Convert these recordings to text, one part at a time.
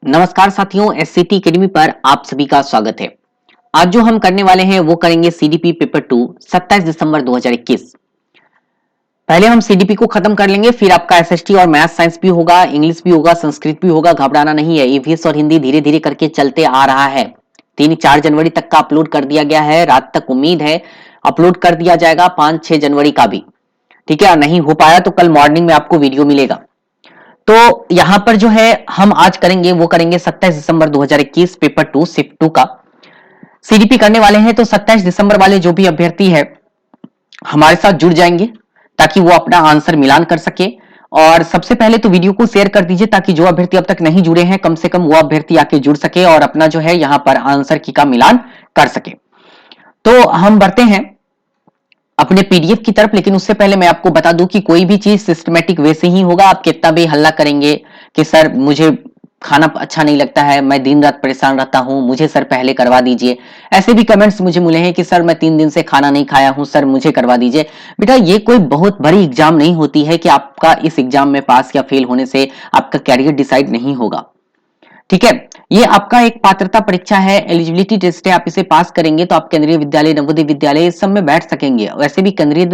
नमस्कार साथियों, एससीटी एकेडमी पर आप सभी का स्वागत है। आज जो हम करने वाले हैं वो करेंगे सीडीपी पेपर 2 27 दिसंबर 2021। पहले हम सीडीपी को खत्म कर लेंगे, फिर आपका एसएसटी और मैथ साइंस भी होगा, इंग्लिश भी होगा, संस्कृत भी होगा। घबराना नहीं है, ईवीएस और हिंदी धीरे धीरे करके चलते आ रहा है। 3-4 जनवरी तक का अपलोड कर दिया गया है। रात तक उम्मीद है अपलोड कर दिया जाएगा 5-6 जनवरी का भी। ठीक है, नहीं हो पाया तो कल मॉर्निंग में आपको वीडियो मिलेगा। तो यहां पर जो है हम आज करेंगे वो करेंगे 27 दिसंबर 2021 पेपर 2 शिफ्ट 2 का सीडीपी करने वाले हैं। तो 27 दिसंबर वाले जो भी अभ्यर्थी है हमारे साथ जुड़ जाएंगे ताकि वो अपना आंसर मिलान कर सके। और सबसे पहले तो वीडियो को शेयर कर दीजिए ताकि जो अभ्यर्थी अब तक नहीं जुड़े हैं कम से कम वो अभ्यर्थी आके जुड़ सके और अपना जो है यहां पर आंसर की का मिलान कर सके। तो हम बढ़ते हैं अपने पीडीएफ की तरफ, लेकिन उससे पहले मैं आपको बता दूं कि कोई भी चीज सिस्टमेटिक वे से ही होगा। आप कितना भी हल्ला करेंगे कि सर मुझे खाना अच्छा नहीं लगता है, मैं दिन रात परेशान रहता हूं, मुझे सर पहले करवा दीजिए, ऐसे भी कमेंट्स मुझे मिले हैं कि सर मैं 3 दिन से खाना नहीं खाया हूं, सर मुझे करवा दीजिए। बेटा ये कोई बहुत बड़ी एग्जाम नहीं होती है कि आपका इस एग्जाम में पास या फेल होने से आपका कैरियर डिसाइड नहीं होगा। ठीक है, ये आपका एक पात्रता परीक्षा है, एलिजिबिलिटी टेस्ट है। आप इसे पास करेंगे तो आप केंद्रीय विद्यालय, नवोदय विद्यालय इस सब में बैठ सकेंगे। वैसे भी केंद्रीय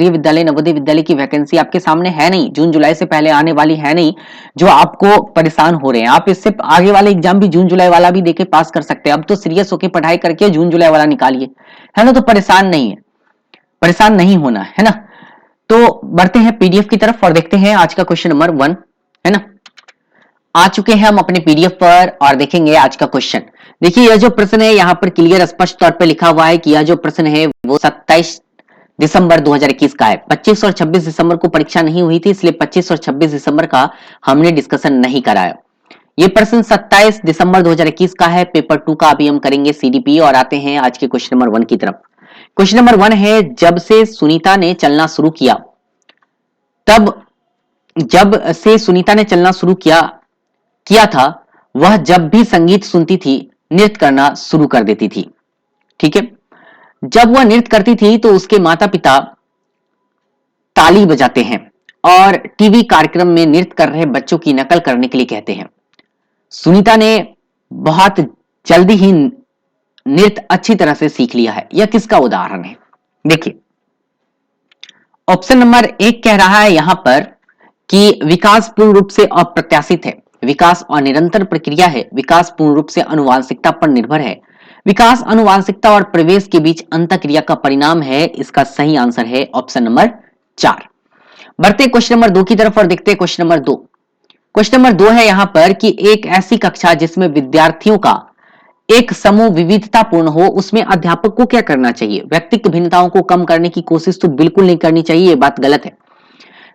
विद्यालय, नवोदय विद्यालय की वैकेंसी आपके सामने है नहीं, जून जुलाई से पहले आने वाली है नहीं, जो आपको परेशान हो रहे हैं। आप इससे आगे वाले एग्जाम भी जून जुलाई वाला भी देके पास कर सकते हैं। अब तो सीरियस होकर पढ़ाई करके जून जुलाई वाला निकालिए, है ना। तो परेशान नहीं है, परेशान नहीं होना है ना। तो बढ़ते हैं पीडीएफ की तरफ और देखते हैं आज का क्वेश्चन नंबर 1, है ना। आ चुके हैं हम अपने पीडीएफ पर और देखेंगे आज का क्वेश्चन। देखिए यह जो प्रश्न है यहाँ पर क्लियर स्पष्ट तौर पे लिखा हुआ है कि यह जो प्रश्न है वो 27 दिसंबर 2021 का है। 25 और 26 दिसंबर को परीक्षा नहीं हुई थी, इसलिए 25 और 26 दिसंबर का हमने डिस्कशन नहीं कराया। ये प्रश्न 27 दिसंबर 2021 का है, पेपर 2 का अभी हम करेंगे सीडीपी। और आते हैं आज के क्वेश्चन नंबर 1 की तरफ। क्वेश्चन नंबर 1 है, जब से सुनीता ने चलना शुरू किया किया था, वह जब भी संगीत सुनती थी नृत्य करना शुरू कर देती थी। ठीक है, जब वह नृत्य करती थी तो उसके माता पिता ताली बजाते हैं और टीवी कार्यक्रम में नृत्य कर रहे बच्चों की नकल करने के लिए कहते हैं। सुनीता ने बहुत जल्दी ही नृत्य अच्छी तरह से सीख लिया है। यह किसका उदाहरण है? देखिए ऑप्शन नंबर 1 कह रहा है यहां पर कि विकास पूर्ण रूप से अप्रत्याशित है, विकास अनिरंतर प्रक्रिया है, विकास पूर्ण रूप से अनुवांशिकता पर निर्भर है, विकास अनुवांशिकता और प्रवेश के बीच अंतःक्रिया का परिणाम है। इसका सही आंसर है ऑप्शन नंबर 4। बढ़ते क्वेश्चन नंबर 2 की तरफ और देखते हैं क्वेश्चन नंबर 2। क्वेश्चन नंबर 2 है यहां पर कि एक ऐसी कक्षा जिसमें विद्यार्थियों का एक समूह विविधतापूर्ण हो, उसमें अध्यापक को क्या करना चाहिए? व्यक्तिगत भिन्नताओं को कम करने की कोशिश तो बिल्कुल नहीं करनी चाहिए, ये बात गलत है।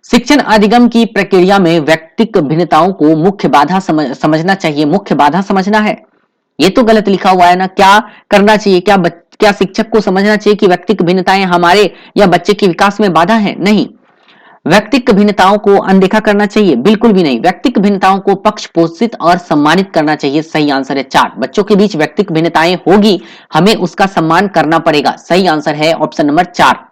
शिक्षण अधिगम की प्रक्रिया में व्यक्तिगत भिन्नताओं को मुख्य बाधा समझना चाहिए, मुख्य बाधा समझना है, ये तो गलत लिखा हुआ है ना। क्या करना चाहिए? क्या शिक्षक को समझना चाहिए कि व्यक्तिगत भिन्नताएं हमारे या बच्चे के विकास में बाधा है? नहीं, व्यक्तिगत भिन्नताओं को अनदेखा करना चाहिए? बिल्कुल भी नहीं। व्यक्तिगत भिन्नताओं को पक्ष पोषित और सम्मानित करना चाहिए। सही आंसर है 4। बच्चों के बीच व्यक्तिगत भिन्नताएं होगी, हमें उसका सम्मान करना पड़ेगा। सही आंसर है ऑप्शन नंबर 4।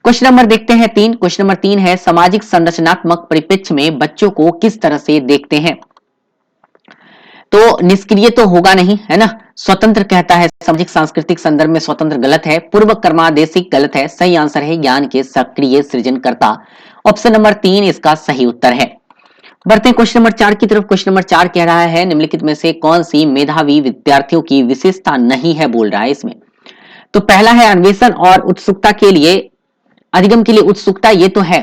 क्वेश्चन नंबर देखते हैं 3। क्वेश्चन नंबर 3 है, सामाजिक संरचनात्मक परिप्रेक्ष्य में बच्चों को किस तरह से देखते हैं? तो निष्क्रिय तो होगा नहीं, है ना। स्वतंत्र कहता है, सामाजिक सांस्कृतिक संदर्भ में स्वतंत्र गलत है, पूर्व कर्मादेशिक गलत है। सही आंसर है ज्ञान के सक्रिय सृजनकर्ता। ऑप्शन नंबर 3 इसका सही उत्तर है। बढ़ते हैं क्वेश्चन नंबर 4 की तरफ। क्वेश्चन नंबर 4 कह रहा है, निम्नलिखित में से कौन सी मेधावी विद्यार्थियों की विशेषता नहीं है, बोल रहा है इसमें। तो पहला है अन्वेषण और उत्सुकता के लिए, अधिगम के लिए उत्सुकता, ये तो है।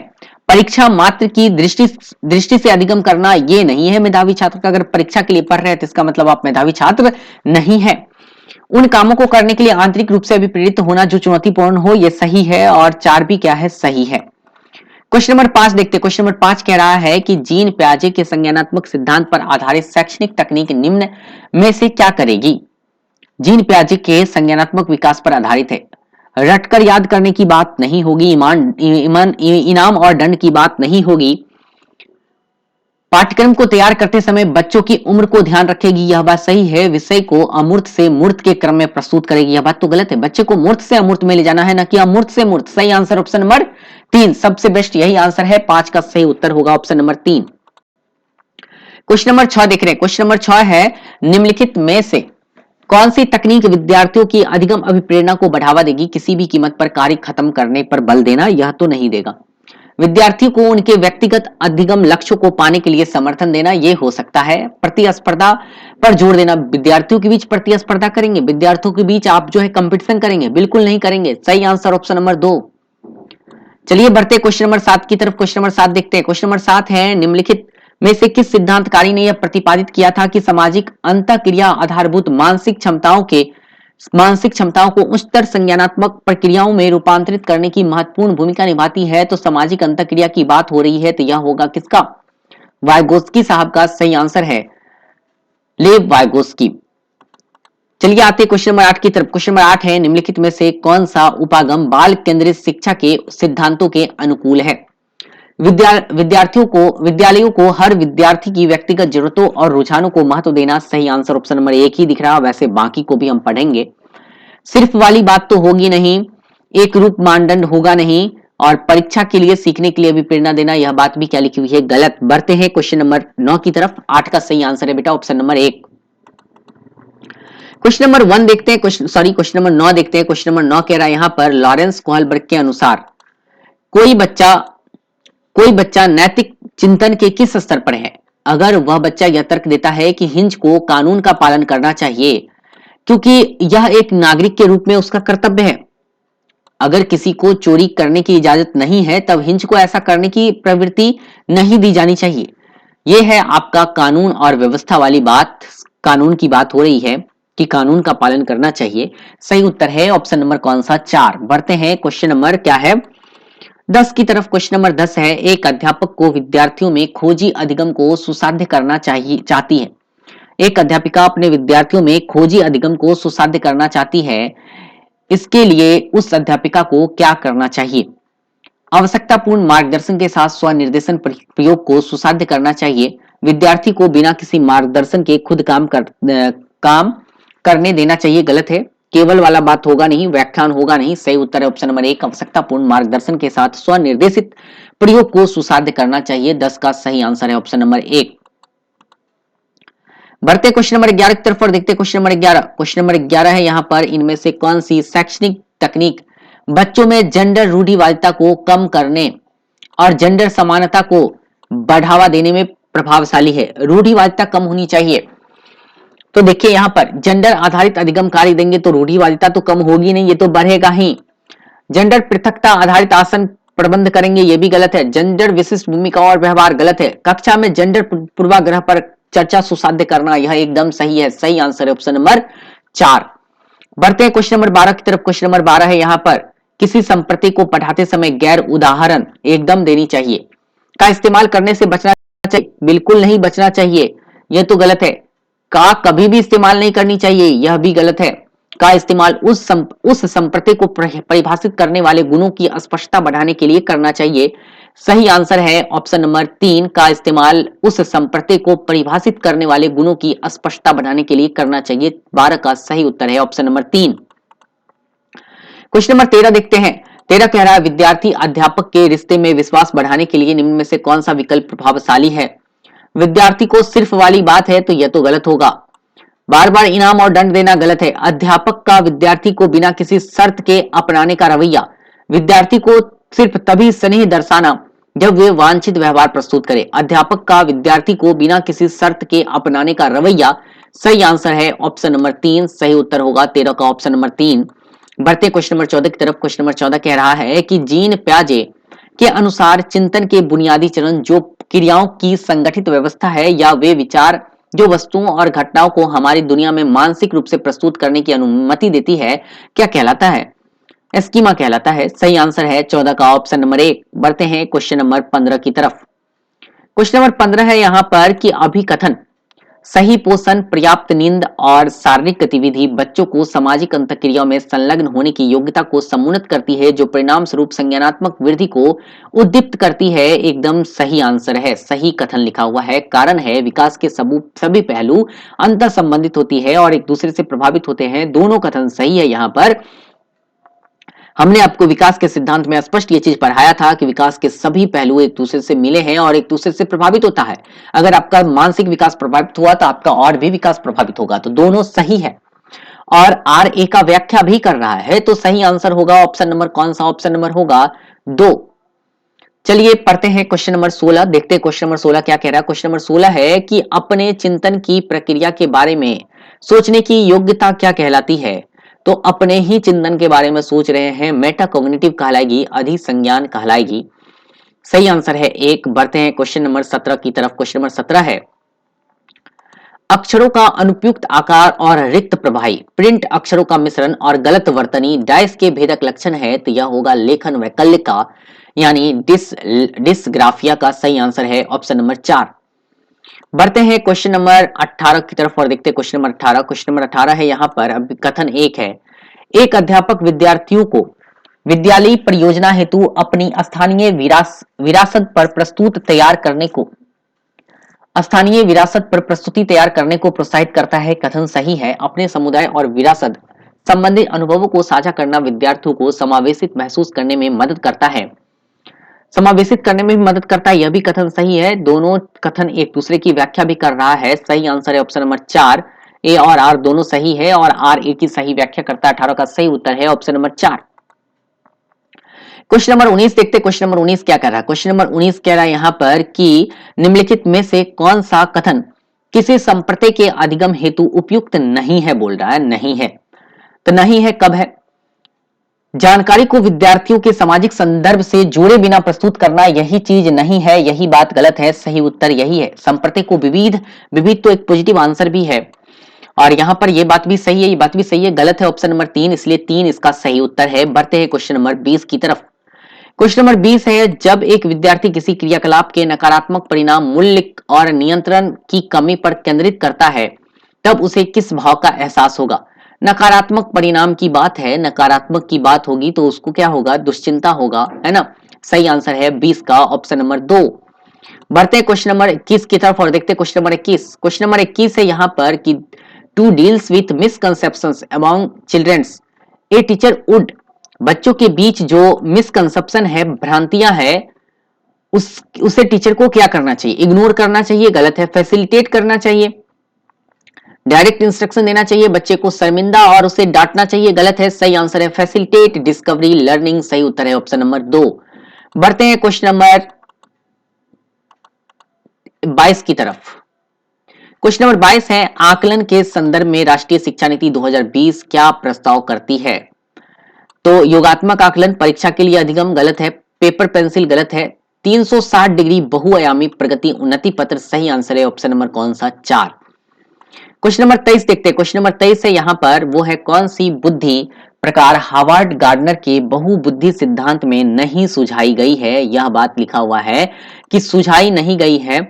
परीक्षा मात्र की दृष्टि से अधिगम करना, ये नहीं है मेधावी छात्र का। अगर परीक्षा के लिए पढ़ रहे हैं तो इसका मतलब आप मेधावी छात्र नहीं है। उन कामों को करने के लिए आंतरिक रूप से अभिप्रेरित होना जो चुनौतीपूर्ण हो, ये सही है। और 4 भी क्या है? सही है। क्वेश्चन नंबर 5 देखते। क्वेश्चन नंबर 5 कह रहा है कि जीन पियाजे के संज्ञानात्मक सिद्धांत पर आधारित शैक्षणिक तकनीक निम्न में से क्या करेगी? जीन पियाजे के संज्ञानात्मक विकास पर आधारित है। रटकर याद करने की बात नहीं होगी, इनाम और दंड की बात नहीं होगी। पाठ्यक्रम को तैयार करते समय बच्चों की उम्र को ध्यान रखेगी, यह बात सही है। विषय को अमूर्त से मूर्त के क्रम में प्रस्तुत करेगी, यह बात तो गलत है। बच्चे को मूर्त से अमूर्त में ले जाना है, ना कि अमूर्त से मूर्त। सही आंसर ऑप्शन नंबर 3 सबसे बेस्ट यही आंसर है। 5 का सही उत्तर होगा ऑप्शन नंबर 3। क्वेश्चन नंबर 6 देख रहे हैं। क्वेश्चन नंबर 6 है निम्नलिखित में से कौन सी तकनीक विद्यार्थियों की अधिगम अभिप्रेरणा को बढ़ावा देगी? किसी भी कीमत पर कार्य खत्म करने पर बल देना, यह तो नहीं देगा। विद्यार्थियों को उनके व्यक्तिगत अधिगम लक्ष्यों को पाने के लिए समर्थन देना, यह हो सकता है। प्रतिस्पर्धा पर जोर देना, विद्यार्थियों के बीच प्रतिस्पर्धा करेंगे, विद्यार्थियों के बीच आप जो है कंपटीशन करेंगे? बिल्कुल नहीं करेंगे। सही आंसर ऑप्शन नंबर 2। चलिए बढ़ते क्वेश्चन नंबर 7 की तरफ। क्वेश्चन नंबर 7 देखते हैं। क्वेश्चन नंबर 7 है निम्नलिखित में से किस सिद्धांतकारी ने यह प्रतिपादित किया था कि सामाजिक अंतःक्रिया आधारभूत मानसिक क्षमताओं को उच्चतर संज्ञानात्मक प्रक्रियाओं में रूपांतरित करने की महत्वपूर्ण भूमिका निभाती है? तो सामाजिक अंतःक्रिया की बात हो रही है, तो यह होगा किसका? वाइगोत्स्की साहब का सही आंसर है लेव वाइगोत्स्की। चलिए आते क्वेश्चन नंबर 8 की तरफ। क्वेश्चन नंबर 8 है निम्नलिखित में से कौन सा उपागम बाल केंद्रित शिक्षा के सिद्धांतों के अनुकूल है? विद्यालयों को हर विद्यार्थी की व्यक्तिगत जरूरतों और रुझानों को महत्व देना, सही आंसर ऑप्शन नंबर 1 ही दिख रहा। वैसे बाकी को भी हम पढ़ेंगे। सिर्फ वाली बात तो होगी नहीं, एक रूप मानदंड होगा नहीं, और परीक्षा के लिए सीखने के लिए भी प्रेरणा देना, यह बात भी क्या लिखी हुई है? गलत। बढ़ते हैं क्वेश्चन नंबर 9 की तरफ। 8 का सही आंसर है बेटा ऑप्शन नंबर 1। क्वेश्चन नंबर 1 देखते हैं। क्वेश्चन नंबर 9 देखते हैं। क्वेश्चन नंबर 9 कह रहा है यहां पर लॉरेंस कोहलबर्ग के अनुसार कोई बच्चा नैतिक चिंतन के किस स्तर पर है? अगर वह बच्चा यह तर्क देता है कि हिंज को कानून का पालन करना चाहिए क्योंकि यह एक नागरिक के रूप में उसका कर्तव्य है, अगर किसी को चोरी करने की इजाजत नहीं है तब हिंज को ऐसा करने की प्रवृत्ति नहीं दी जानी चाहिए। यह है आपका कानून और व्यवस्था वाली बात। कानून की बात हो रही है कि कानून का पालन करना चाहिए। सही उत्तर है ऑप्शन नंबर कौन सा? 4। बढ़ते हैं क्वेश्चन नंबर क्या है 10 की तरफ। क्वेश्चन नंबर 10 है एक अध्यापक को विद्यार्थियों में खोजी अधिगम को सुसाध्य करना चाहती है। एक अध्यापिका अपने विद्यार्थियों में खोजी अधिगम को सुसाध्य करना चाहती है। इसके लिए उस अध्यापिका को क्या करना चाहिए? आवश्यकतापूर्ण मार्गदर्शन के साथ स्वनिर्देशन प्रयोग को सुसाध्य करना चाहिए। विद्यार्थी को बिना किसी मार्गदर्शन के खुद काम करने देना चाहिए। गलत है। केवल वाला बात होगा नहीं, व्याख्यान होगा नहीं। सही उत्तर है ऑप्शन नंबर 1। आवश्यकतापूर्ण मार्गदर्शन के साथ स्वनिर्देशित प्रयोग को सुसाध्य करना चाहिए। 10 का सही आंसर है ऑप्शन नंबर 1। बढ़ते क्वेश्चन नंबर 11 की तरफ और देखते क्वेश्चन नंबर 11। क्वेश्चन नंबर 11 है यहां पर इनमें से कौन सी शैक्षणिक तकनीक बच्चों में जेंडर रूढ़िवादिता को कम करने और जेंडर समानता को बढ़ावा देने में प्रभावशाली है? रूढ़िवादिता कम होनी चाहिए। तो देखिए यहां पर जेंडर आधारित अधिगम कार्य देंगे तो रूढ़िवादिता तो कम होगी नहीं, ये तो बढ़ेगा ही। जेंडर पृथकता आधारित आसन प्रबंध करेंगे, ये भी गलत है। जेंडर विशिष्ट भूमिका और व्यवहार, गलत है। कक्षा में जेंडर पूर्वाग्रह पर चर्चा सुसाध्य करना, यह एकदम सही है। सही आंसर है ऑप्शन नंबर 4। बढ़ते हैं क्वेश्चन नंबर 12 की तरफ। क्वेश्चन नंबर 12 है यहां पर किसी संप्रति को पढ़ाते समय गैर उदाहरण एकदम देनी चाहिए का इस्तेमाल करने से बचना चाहिए? बिल्कुल नहीं बचना चाहिए, यह तो गलत है। का कभी भी इस्तेमाल नहीं करनी चाहिए, यह भी गलत है। का इस्तेमाल उस संप्रति को परिभाषित करने वाले गुणों की स्पष्टता बढ़ाने के लिए करना चाहिए। सही आंसर है ऑप्शन नंबर 3। का इस्तेमाल उस संप्रति को परिभाषित करने वाले गुणों की स्पष्टता बढ़ाने के लिए करना चाहिए। 12 का सही उत्तर है ऑप्शन नंबर 3। क्वेश्चन नंबर 13 देखते हैं। 13 कह रहा है विद्यार्थी अध्यापक के रिश्ते में विश्वास बढ़ाने के लिए निम्न में से कौन सा विकल्प प्रभावशाली है? विद्यार्थी को सिर्फ वाली बात है तो यह तो गलत होगा। बार बार इनाम और दंड देना, गलत है। अध्यापक का विद्यार्थी को बिना किसी शर्त के अपनाने का रवैया, विद्यार्थी को सिर्फ तभी स्नेह दर्शाना जब वे वांछित व्यवहार प्रस्तुत करे। अध्यापक का विद्यार्थी को बिना किसी शर्त के अपनाने का रवैया, सही आंसर है ऑप्शन नंबर 3। सही उत्तर होगा 13 का ऑप्शन नंबर 3। बढ़ते क्वेश्चन नंबर 14 की तरफ। क्वेश्चन नंबर 14 कह रहा है कि जीन प्याजे के अनुसार चिंतन के बुनियादी चरण जो क्रियाओं की संगठित व्यवस्था है या वे विचार जो वस्तुओं और घटनाओं को हमारी दुनिया में मानसिक रूप से प्रस्तुत करने की अनुमति देती है, क्या कहलाता है? स्कीमा कहलाता है। सही आंसर है 14 का ऑप्शन नंबर 1। बढ़ते हैं क्वेश्चन नंबर 15 की तरफ। क्वेश्चन नंबर 15 है यहां पर कि अभिकथन सही पोषण, पर्याप्त नींद और शारीरिक गतिविधि बच्चों को सामाजिक अंतःक्रियाओं में संलग्न होने की योग्यता को समुन्नत करती है, जो परिणाम स्वरूप संज्ञानात्मक वृद्धि को उद्दीप्त करती है। एकदम सही आंसर है, सही कथन लिखा हुआ है। कारण है विकास के सभी पहलू अंतर संबंधित होती है और एक दूसरे से प्रभावित होते हैं। दोनों कथन सही है। यहाँ पर हमने आपको विकास के सिद्धांत में स्पष्ट ये चीज पढ़ाया था कि विकास के सभी पहलू एक दूसरे से मिले हैं और एक दूसरे से प्रभावित होता है। अगर आपका मानसिक विकास प्रभावित हुआ तो आपका और भी विकास प्रभावित होगा, तो दोनों सही है। और आर ए का व्याख्या भी कर रहा है, तो सही आंसर होगा ऑप्शन नंबर कौन सा? ऑप्शन नंबर होगा 2। चलिए पढ़ते हैं क्वेश्चन नंबर 16। देखते हैं क्वेश्चन नंबर 16 क्या कह रहा है। क्वेश्चन नंबर 16 है कि अपने चिंतन की प्रक्रिया के बारे में सोचने की योग्यता क्या कहलाती है? तो अपने ही चिंतन के बारे में सोच रहे हैं, मेटाकॉग्निटिव कहलाएगी, अधिसंज्ञान कहलाएगी। सही आंसर है 1। बढ़ते हैं क्वेश्चन नंबर 17 की तरफ। क्वेश्चन नंबर 17 है अक्षरों का अनुपयुक्त आकार और रिक्त प्रवाही प्रिंट अक्षरों का मिश्रण और गलत वर्तनी डाइस के भेदक लक्षण है, तो यह होगा लेखन वैकल्य का यानी डिसग्राफिया का। सही आंसर है ऑप्शन नंबर 4। बढ़ते हैं क्वेश्चन नंबर 18 की तरफ और देखते हैं क्वेश्चन नंबर 18। क्वेश्चन नंबर 18 है यहाँ पर अब कथन 1 है, एक अध्यापक विद्यार्थियों को विद्यालयी परियोजना हेतु अपनी स्थानीय विरासत पर प्रस्तुति तैयार करने को प्रोत्साहित करता है। कथन सही है। अपने समुदाय और विरासत संबंधी अनुभवों को साझा करना विद्यार्थियों को समावेशित महसूस करने में मदद करता है। यह भी कथन सही है। दोनों कथन एक दूसरे की व्याख्या भी कर रहा है। सही आंसर है ऑप्शन नंबर 4। ए और आर दोनों सही है और आर ए की सही व्याख्या करता है। 18 का सही उत्तर है ऑप्शन नंबर 4। क्वेश्चन नंबर 19 देखते। क्वेश्चन नंबर 19 क्या कर रहा है। क्वेश्चन नंबर 19 कह रहा है यहाँ पर कि निम्नलिखित में से कौन सा कथन किसी संप्रदाय के अधिगम हेतु उपयुक्त नहीं है? बोल रहा है नहीं है। तो नहीं है कब है? जानकारी को विद्यार्थियों के सामाजिक संदर्भ से जोड़े बिना प्रस्तुत करना, यही चीज नहीं है, यही बात गलत है। सही उत्तर यही है। संप्रदाय को विविध तो एक पॉजिटिव आंसर भी है और यहाँ पर ये बात भी सही है, ये बात भी सही है। गलत है ऑप्शन नंबर 3, इसलिए 3 इसका सही उत्तर है। बढ़ते हैं क्वेश्चन नंबर 20 की तरफ। क्वेश्चन नंबर 20 है जब एक विद्यार्थी किसी क्रियाकलाप के नकारात्मक परिणाम मूल्य और नियंत्रण की कमी पर केंद्रित करता है तब उसे किस भाव का एहसास होगा? नकारात्मक परिणाम की बात है, नकारात्मक की बात होगी तो उसको क्या होगा? दुश्चिंता होगा, है ना। सही आंसर है 20 का ऑप्शन नंबर 2। बढ़ते हैं क्वेश्चन नंबर 21 की तरफ और देखते हैं क्वेश्चन नंबर 21। क्वेश्चन नंबर 21 है यहाँ पर कि to deals with misconceptions among childrens a teacher would, बच्चों के बीच जो मिसकंसेप्शन है, भ्रांतियां है, उसे टीचर को क्या करना चाहिए? इग्नोर करना चाहिए, गलत है। फैसिलिटेट करना चाहिए, डायरेक्ट इंस्ट्रक्शन देना चाहिए, बच्चे को शर्मिंदा और उसे डांटना चाहिए, गलत है। सही आंसर है फैसिलिटेट डिस्कवरी लर्निंग। सही उत्तर है ऑप्शन नंबर 2। बढ़ते हैं क्वेश्चन नंबर 22 की तरफ। क्वेश्चन नंबर 22 है आकलन के संदर्भ में राष्ट्रीय शिक्षा नीति 2020 क्या प्रस्ताव करती है? तो योगात्मक आकलन, परीक्षा के लिए अधिगम, गलत है। पेपर पेंसिल, गलत है। 360 डिग्री बहुआयामी प्रगति उन्नति पत्र, सही आंसर है ऑप्शन नंबर कौन सा? 4। क्वेश्चन नंबर 23 देखते हैं। क्वेश्चन नंबर 23 है यहाँ पर वो है कौन सी बुद्धि प्रकार हार्वर्ड गार्डनर के बहुबुद्धि सिद्धांत में नहीं सुझाई गई है? यह बात लिखा हुआ है कि सुझाई नहीं गई है।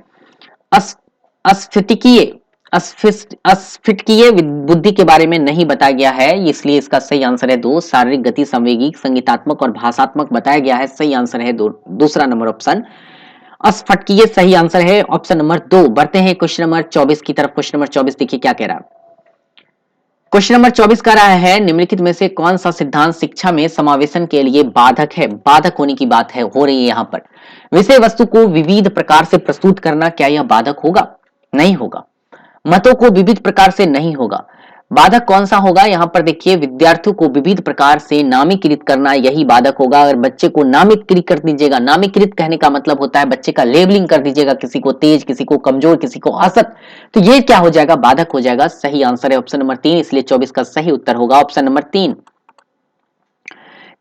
अस्फटिकीय बुद्धि के बारे में नहीं बताया गया है, इसलिए इसका सही आंसर है 2। शारीरिक गति, संवेगी, संगीतात्मक और भाषात्मक बताया गया है। सही आंसर है दूसरा नंबर ऑप्शन अस्फटिकीय। सही आंसर है ऑप्शन नंबर 2। बढ़ते हैं क्वेश्चन नंबर 24 की तरफ। क्वेश्चन नंबर 24 देखिए क्या कह रहा है। क्वेश्चन नंबर 24 कह रहा है निम्नलिखित में से कौन सा सिद्धांत शिक्षा में समावेशन के लिए बाधक है? बाधक होने की बात है हो रही है यहाँ पर। विषय वस्तु को विविध प्रकार से प्रस्तुत करना, क्या यह बाधक होगा? नहीं होगा। मतों को विविध प्रकार से नहीं होगा। बाधक कौन सा होगा? यहाँ पर देखिए विद्यार्थियों को विविध प्रकार से नामीकृत करना, यही बाधक होगा। अगर बच्चे को नामीकृत कर दीजिएगा, नामीकृत कहने का मतलब होता है बच्चे का लेबलिंग कर दीजिएगा, किसी को तेज, किसी को कमजोर, किसी को असत, तो ये क्या हो जाएगा? बाधक हो जाएगा। सही आंसर है ऑप्शन नंबर 3, इसलिए 24 का सही उत्तर होगा ऑप्शन नंबर 3।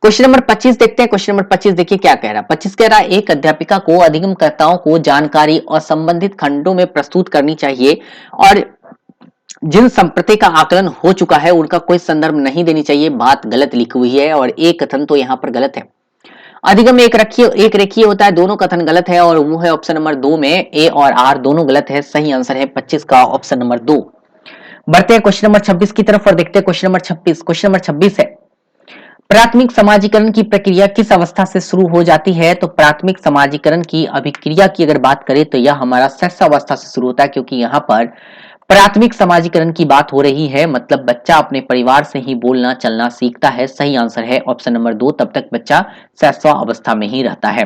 क्वेश्चन नंबर 25 देखते हैं। क्वेश्चन नंबर 25 देखिए क्या कह रहा है। 25 कह रहा है एक अध्यापिका को अधिगमकर्ताओं को जानकारी और संबंधित खंडों में प्रस्तुत करनी चाहिए और जिन संप्रति का आकलन हो चुका है उनका कोई संदर्भ नहीं देनी चाहिए। बात गलत लिखी हुई है और एक कथन तो यहाँ पर गलत है। अधिगम एक रेखीय होता है, दोनों कथन गलत है और वो है ऑप्शन नंबर 2 में ए और आर दोनों गलत है। सही आंसर है 25 का ऑप्शन नंबर 2। बढ़ते हैं क्वेश्चन नंबर 26 की तरफ और देखते हैं क्वेश्चन नंबर 26। क्वेश्चन नंबर 26 है प्राथमिक समाजीकरण की प्रक्रिया किस अवस्था से शुरू हो जाती है? तो प्राथमिक समाजीकरण की अभिक्रिया की अगर बात करें तो यह हमारा सेक्स अवस्था से शुरू होता है, क्योंकि यहाँ पर प्राथमिक समाजीकरण की बात हो रही है, मतलब बच्चा अपने परिवार से ही बोलना चलना सीखता है। सही आंसर है ऑप्शन नंबर 2, तब तक बच्चा शैशव अवस्था में ही रहता है।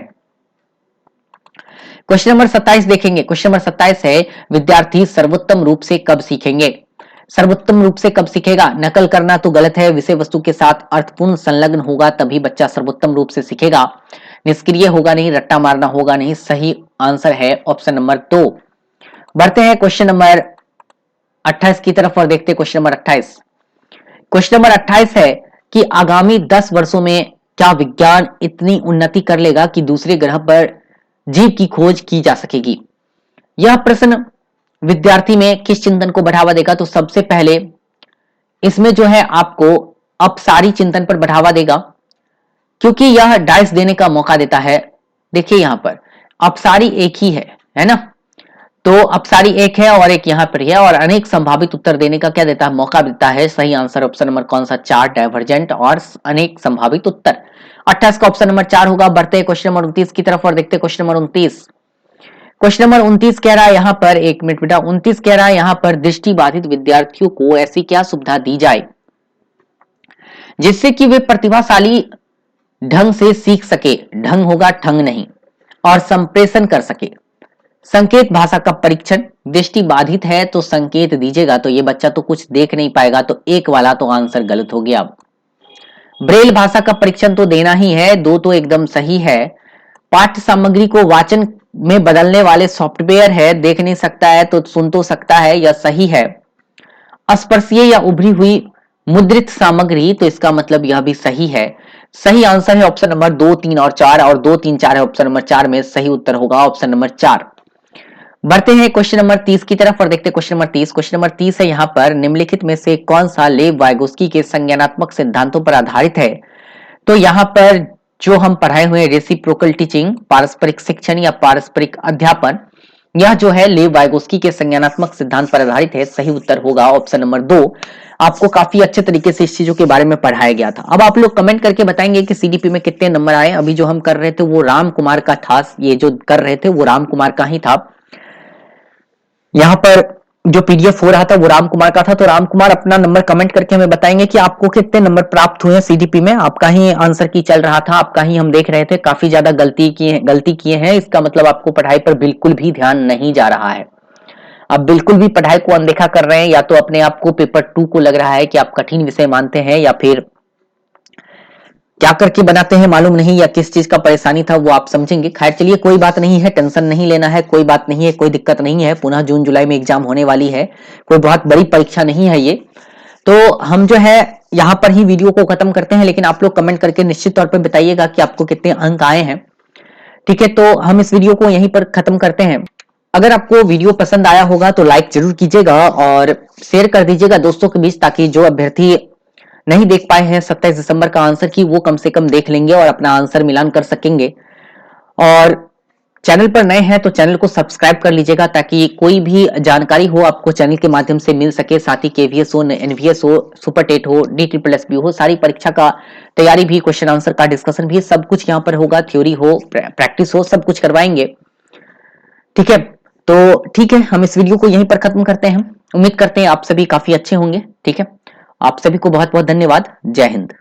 क्वेश्चन नंबर 27 देखेंगे। क्वेश्चन नंबर 27 है, विद्यार्थी सर्वोत्तम रूप से कब सीखेंगे? सर्वोत्तम रूप से कब सीखेगा? नकल करना तो गलत है, विषय वस्तु के साथ अर्थपूर्ण संलग्न होगा तभी बच्चा सर्वोत्तम रूप से सीखेगा। निष्क्रिय होगा नहीं, रट्टा मारना होगा नहीं। सही आंसर है ऑप्शन नंबर 2। बढ़ते हैं क्वेश्चन नंबर 28 की तरफ और देखते हैं क्वेश्चन नंबर 28। क्वेश्चन नंबर 28 है कि आगामी 10 वर्षों में क्या विज्ञान इतनी उन्नति कर लेगा कि दूसरे ग्रह पर जीव की खोज की जा सकेगी? यह प्रश्न विद्यार्थी में किस चिंतन को बढ़ावा देगा? तो सबसे पहले इसमें जो है आपको अपसारी चिंतन पर बढ़ावा देगा, क्योंकि यह डाइस देने का मौका देता है। देखिए यहां पर अपसारी एक ही है ना, तो अपसारी एक है और एक यहां पर है, और अनेक संभावित उत्तर देने का क्या देता है? मौका देता है। सही आंसर ऑप्शन नंबर कौन सा? 4, डाइवर्जेंट और अनेक संभावित उत्तर। 28 का ऑप्शन नंबर 4 होगा। बढ़ते हैं क्वेश्चन नंबर 29 की तरफ और देखते हैं क्वेश्चन नंबर 29। क्वेश्चन नंबर 29 कह रहा है यहां पर, एक मिनट बेटा, 29 कह रहा है यहां पर, दृष्टिबाधित विद्यार्थियों को ऐसी क्या सुविधा दी जाए जिससे कि वे प्रतिभाशाली ढंग से सीख सके, ढंग होगा ठंग नहीं, और संप्रेषण कर सके। संकेत भाषा का परीक्षण, दृष्टि बाधित है तो संकेत दीजिएगा, तो ये बच्चा तो कुछ देख नहीं पाएगा, तो एक वाला तो आंसर गलत हो गया। ब्रेल भाषा का परीक्षण तो देना ही है, 2 तो एकदम सही है। पाठ्य सामग्री को वाचन में बदलने वाले सॉफ्टवेयर है, देख नहीं सकता है तो सुन तो सकता है, यह सही है। स्पर्शीय या उभरी हुई मुद्रित सामग्री, तो इसका मतलब यह भी सही है। सही आंसर है ऑप्शन नंबर 2, 3 और 4, और 2, 3, 4 है ऑप्शन नंबर 4 में। सही उत्तर होगा ऑप्शन नंबर 4। बढ़ते हैं क्वेश्चन नंबर 30 की तरफ और देखते हैं क्वेश्चन नंबर 30। क्वेश्चन नंबर 30 है यहाँ पर, निम्नलिखित में से कौन सा लेव वाइगोस्की के संज्ञानात्मक सिद्धांतों पर आधारित है? तो यहाँ पर जो हम पढ़ाए हुए रेसिप्रोकल टीचिंग, पारस्परिक शिक्षण या पारस्परिक अध्यापन, यह जो है लेव वाइगोस्की के संज्ञानात्मक सिद्धांत पर आधारित है। सही उत्तर होगा ऑप्शन नंबर 2। आपको काफी अच्छे तरीके से इस चीजों के बारे में पढ़ाया गया था। अब आप लोग कमेंट करके बताएंगे कि सीडीपी में कितने नंबर आए। अभी जो हम कर रहे थे वो राम कुमार का था, ये जो कर रहे थे वो राम कुमार का ही था। यहाँ पर जो पीडीएफ हो रहा था वो राम कुमार का था, तो राम कुमार अपना नंबर कमेंट करके हमें बताएंगे कि आपको कितने नंबर प्राप्त हुए हैं सीडीपी में। आपका ही आंसर की चल रहा था, आपका ही हम देख रहे थे, काफी ज्यादा गलती किए हैं। इसका मतलब आपको पढ़ाई पर बिल्कुल भी ध्यान नहीं जा रहा है, आप बिल्कुल भी पढ़ाई को अनदेखा कर रहे हैं, या तो अपने आप को पेपर 2 को लग रहा है कि आप कठिन विषय मानते हैं, या फिर क्या करके बनाते हैं मालूम नहीं, या किस चीज का परेशानी था वो आप समझेंगे। खैर चलिए, कोई बात नहीं है, टेंशन नहीं लेना है, कोई बात नहीं है, कोई दिक्कत नहीं है। पुनः जून जुलाई में एग्जाम होने वाली है, कोई बहुत बड़ी परीक्षा नहीं है ये। तो हम जो है यहाँ पर ही वीडियो को खत्म करते हैं, लेकिन आप लोग कमेंट करके निश्चित तौर पर बताइएगा कि आपको कितने अंक आए हैं। ठीक है, तो हम इस वीडियो को यहीं पर खत्म करते हैं। अगर आपको वीडियो पसंद आया होगा तो लाइक जरूर कीजिएगा और शेयर कर दीजिएगा दोस्तों के बीच, ताकि जो अभ्यर्थी नहीं देख पाए हैं 27 दिसंबर का आंसर की, वो कम से कम देख लेंगे और अपना आंसर मिलान कर सकेंगे। और चैनल पर नए हैं तो चैनल को सब्सक्राइब कर लीजिएगा, ताकि कोई भी जानकारी हो आपको चैनल के माध्यम से मिल सके। साथ ही केवीएस हो, एनवीएस हो, सुपर टेट हो, DSSB हो, सारी परीक्षा का तैयारी भी, क्वेश्चन आंसर का डिस्कशन भी, सब कुछ यहाँ पर होगा। थ्योरी हो, प्रैक्टिस हो, सब कुछ करवाएंगे। ठीक है, तो ठीक है, हम इस वीडियो को यहीं पर खत्म करते हैं। उम्मीद करते हैं आप सभी काफी अच्छे होंगे। ठीक है, आप सभी को बहुत बहुत धन्यवाद। जय हिंद।